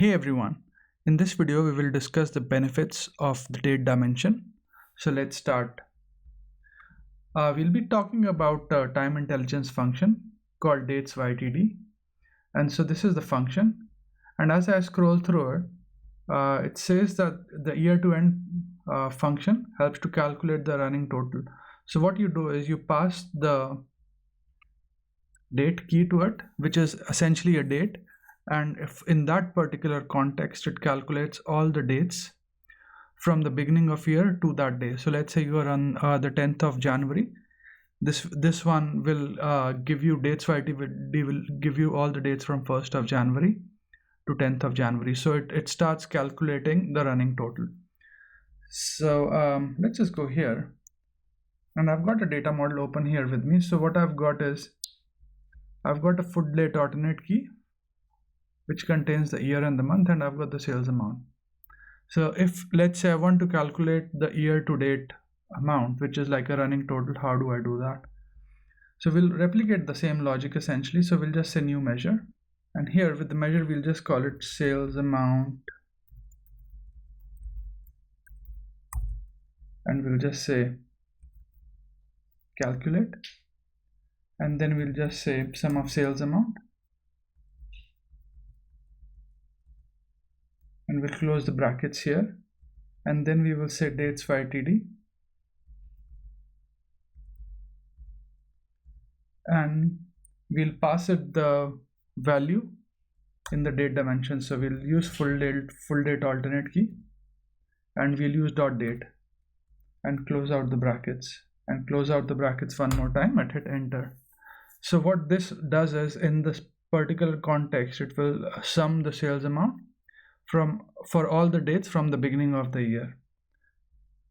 Hey everyone, in this video we will discuss the benefits of the date dimension. So let's start. We'll be talking about a time intelligence function called DatesYTD, and so this is the function, and as I scroll through it, it says that the year to end function helps to calculate the running total. So what you do is you pass the date key to it, which is essentially a date, and if in that particular context it calculates all the dates from the beginning of year to that day. So let's say you are on the 10th of January. This one will give you DatesYTD will give you all the dates from 1st of January to 10th of January. So it starts calculating the running total. So let's just go here, and I've got a data model open here with me. So what I've got is I've got a FullDateAlternateKey which contains the year and the month, and I've got the sales amount. So if let's say I want to calculate the year to date amount, which is like a running total, how do I do that? So we'll replicate the same logic essentially. So we'll just say new measure, and here with the measure we'll just call it sales amount, and we'll just say calculate, and then we'll just say sum of sales amount, and we'll close the brackets here, and then we will say DatesYTD, and we'll pass it the value in the date dimension. So we'll use FullDateAlternateKey, and we'll use .date and close out the brackets, and close out the brackets one more time and hit enter. So what this does is, in this particular context, it will sum the sales amount for all the dates from the beginning of the year.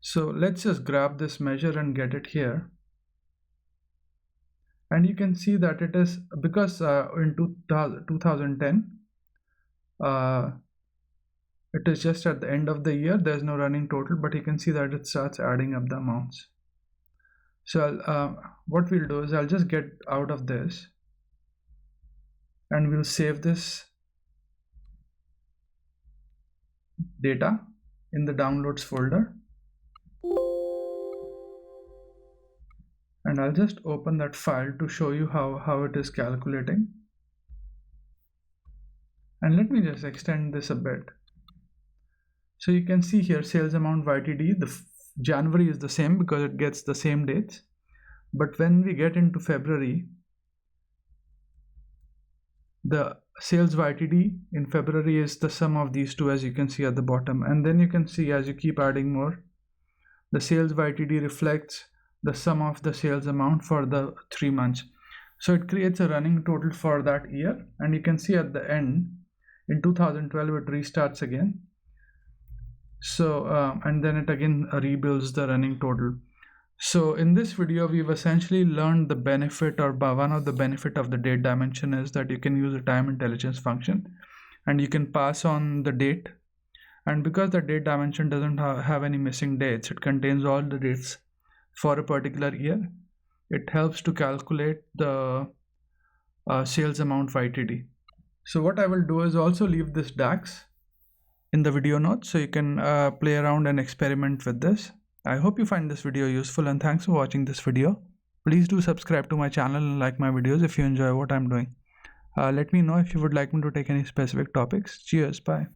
So let's just grab this measure and get it here, and you can see that it is because in 2010 it is just at the end of the year, there's no running total, but you can see that it starts adding up the amounts. So what we'll do is I'll just get out of this, and we'll save this data in the downloads folder, and I'll just open that file to show you how it is calculating. And let me just extend this a bit. So you can see here SalesAmountYTD, the January is the same because it gets the same dates, but when we get into February, the SalesYTD in February is the sum of these two, as you can see at the bottom. And then you can see as you keep adding more, the SalesYTD reflects the sum of the sales amount for the 3 months. So it creates a running total for that year, and you can see at the end in 2012 it restarts again. So and then it again rebuilds the running total. So in this video we've essentially learned the benefit, or one of the benefit of the date dimension is that you can use a time intelligence function, and you can pass on the date, and because the date dimension doesn't have any missing dates, it contains all the dates for a particular year. It helps to calculate the SalesAmountYTD. So what I will do is also leave this DAX in the video notes, so you can play around and experiment with this. I hope you find this video useful, and thanks for watching this video. Please do subscribe to my channel and like my videos if you enjoy what I'm doing. Let me know if you would like me to take any specific topics. Cheers, bye.